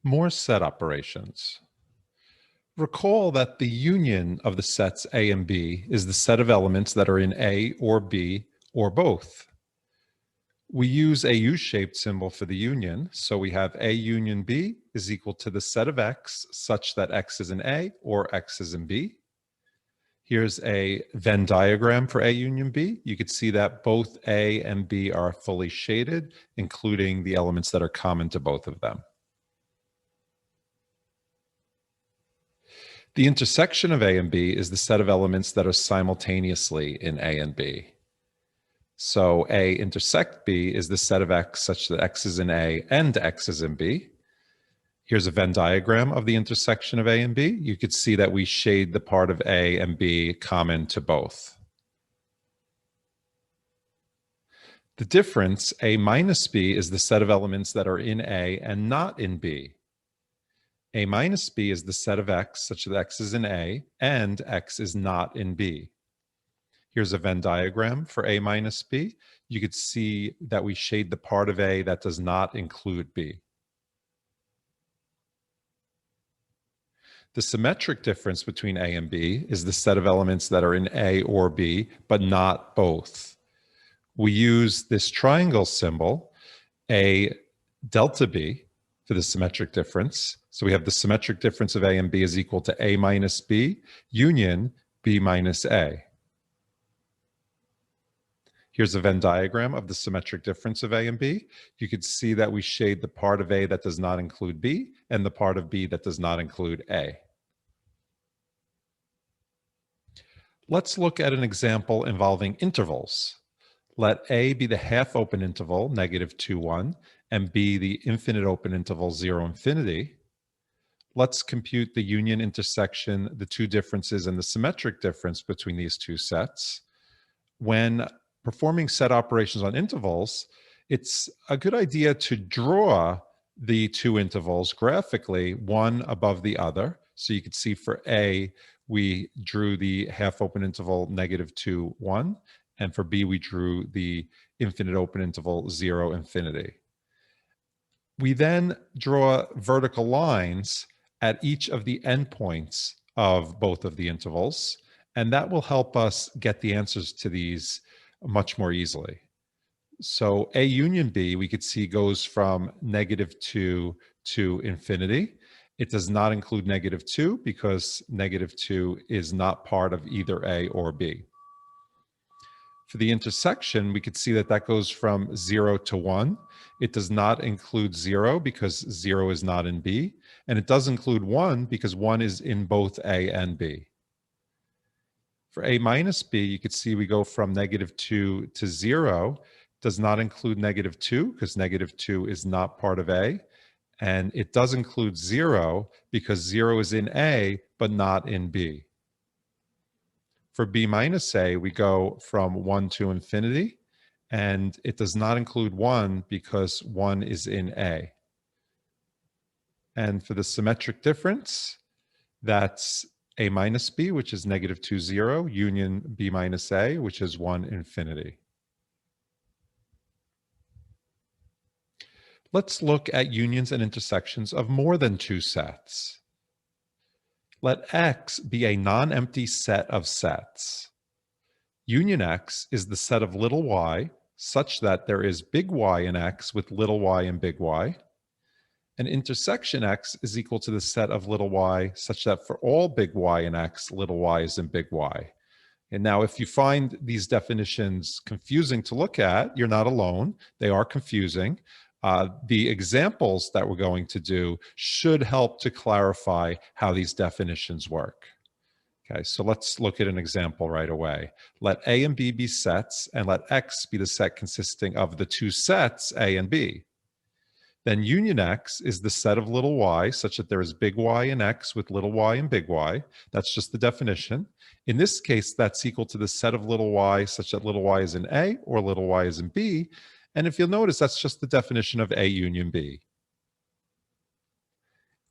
More set operations. Recall that the union of the sets A and B is the set of elements that are in A or B or both. We use a U-shaped symbol for the union, so we have A union B is equal to the set of X such that X is in A or X is in B. Here's a Venn diagram for A union B. You could see that both A and B are fully shaded, including the elements that are common to both of them. The intersection of A and B is the set of elements that are simultaneously in A and B. So A intersect B is the set of X such that X is in A and X is in B. Here's a Venn diagram of the intersection of A and B. You could see that we shade the part of A and B common to both. The difference, A minus B, is the set of elements that are in A and not in B. A minus B is the set of X such that X is in A and X is not in B. Here's a Venn diagram for A minus B. You could see that we shade the part of A that does not include B. The symmetric difference between A and B is the set of elements that are in A or B, but not both. We use this triangle symbol, A delta B, for the symmetric difference. So we have the symmetric difference of A and B is equal to A minus B union B minus A. Here's a Venn diagram of the symmetric difference of A and B. You could see that we shade the part of A that does not include B and the part of B that does not include A. Let's look at an example involving intervals. Let A be the half open interval, -2, 1, and B the infinite open interval, 0, infinity. Let's compute the union, intersection, the two differences, and the symmetric difference between these two sets. When performing set operations on intervals, it's a good idea to draw the two intervals graphically, one above the other. So you could see for A, we drew the half open interval -2, 1, and for B, we drew the infinite open interval 0, infinity. We then draw vertical lines at each of the endpoints of both of the intervals, and that will help us get the answers to these much more easily. So A union B, we could see, goes from -2 to infinity. It does not include -2 because -2 is not part of either A or B. For the intersection, we could see that that goes from 0 to 1. It does not include 0 because 0 is not in B. And it does include 1 because 1 is in both A and B. For A minus B, you could see we go from -2 to 0. Does not include -2 because -2 is not part of A. And it does include 0 because 0 is in A, but not in B. For B minus A, we go from 1 to infinity, and it does not include 1 because 1 is in A. And for the symmetric difference, that's A minus B, which is -2, 0, union B minus A, which is 1, infinity. Let's look at unions and intersections of more than two sets. Let X be a non-empty set of sets. Union X is the set of little y such that there is big Y in X with little y and big Y. And intersection X is equal to the set of little y such that for all big Y in X, little y is in big Y. And now if you find these definitions confusing to look at, you're not alone. They are confusing. The examples that we're going to do should help to clarify how these definitions work. Okay, so let's look at an example right away. Let A and B be sets, and let X be the set consisting of the two sets A and B. Then union X is the set of little y such that there is big Y in X with little y and big Y. That's just the definition. In this case, that's equal to the set of little y such that little y is in A or little y is in B. And if you'll notice, that's just the definition of A union B.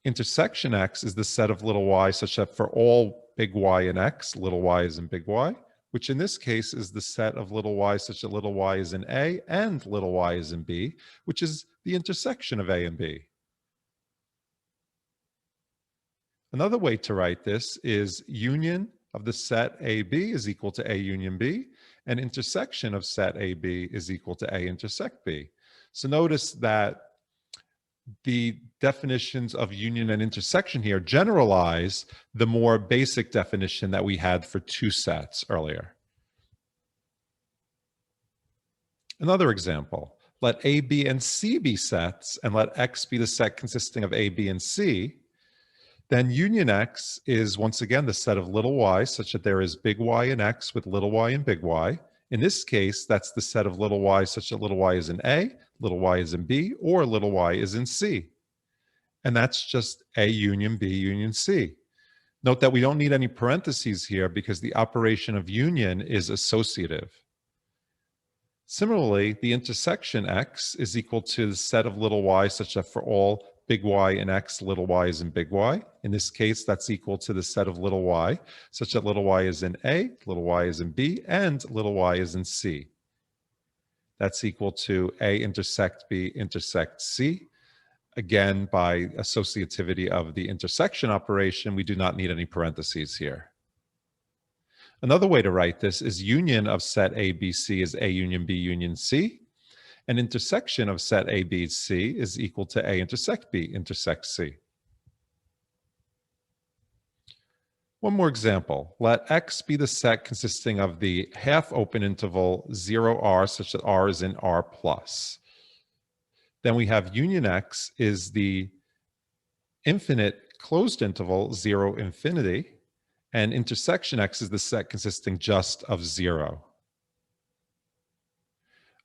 Intersection X is the set of little y such that for all big Y in X, little y is in big Y, which in this case is the set of little y such that little y is in A and little y is in B, which is the intersection of A and B. Another way to write this is union of the set AB is equal to A union B, and intersection of set AB is equal to A intersect B. So notice that the definitions of union and intersection here generalize the more basic definition that we had for two sets earlier. Another example, let A, B, and C be sets, and let X be the set consisting of A, B, and C. Then union X is once again the set of little y, such that there is big Y in X with little y and big Y. In this case, that's the set of little y such that little y is in A, little y is in B, or little y is in C. And that's just A union B union C. Note that we don't need any parentheses here because the operation of union is associative. Similarly, the intersection X is equal to the set of little y such that for all big Y in X, little y is in big Y. In this case, that's equal to the set of little y such that little y is in A, little y is in B, and little y is in C. That's equal to A intersect B intersect C. Again, by associativity of the intersection operation, we do not need any parentheses here. Another way to write this is union of set ABC is A union B union C, and intersection of set ABC is equal to A intersect B intersect C. One more example. Let X be the set consisting of the half open interval 0R such that R is in R plus. Then we have union X is the infinite closed interval 0 infinity, and intersection X is the set consisting just of 0.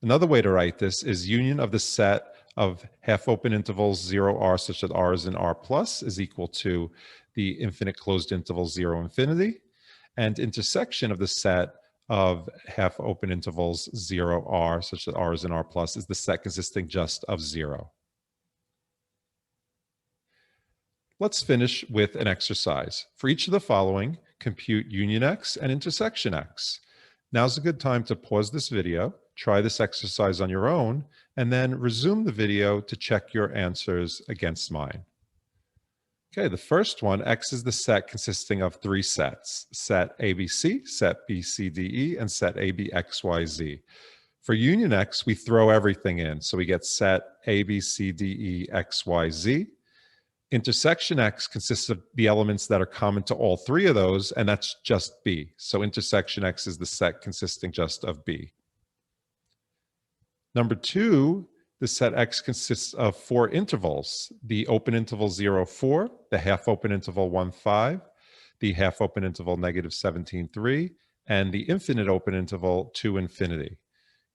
Another way to write this is union of the set of half open intervals 0R such that R is in R plus is equal to the infinite closed interval 0 infinity, and intersection of the set of half open intervals 0R such that R is in R plus is the set consisting just of 0. Let's finish with an exercise. For each of the following, compute union X and intersection X. Now's a good time to pause this video, try this exercise on your own, and then resume the video to check your answers against mine. Okay, the first one, X is the set consisting of three sets, set ABC, set BCDE, and set ABXYZ. For union X, we throw everything in. So we get set ABCDE XYZ. Intersection X consists of the elements that are common to all three of those, and that's just B. So intersection X is the set consisting just of B. Number two, the set X consists of four intervals, the open interval 0, 4, the half open interval 1, 5, the half open interval -17, 3, and the infinite open interval 2, infinity.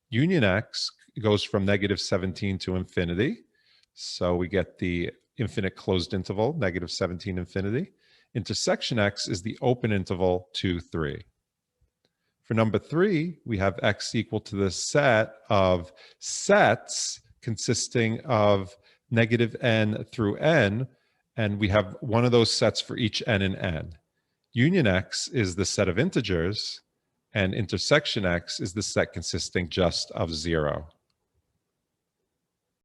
Union X goes from -17 to infinity. So we get the infinite closed interval, -17, infinity. Intersection X is the open interval 2, 3. For number three, we have X equal to the set of sets consisting of -n through n, and we have one of those sets for each n and n. Union X is the set of integers, and intersection X is the set consisting just of 0.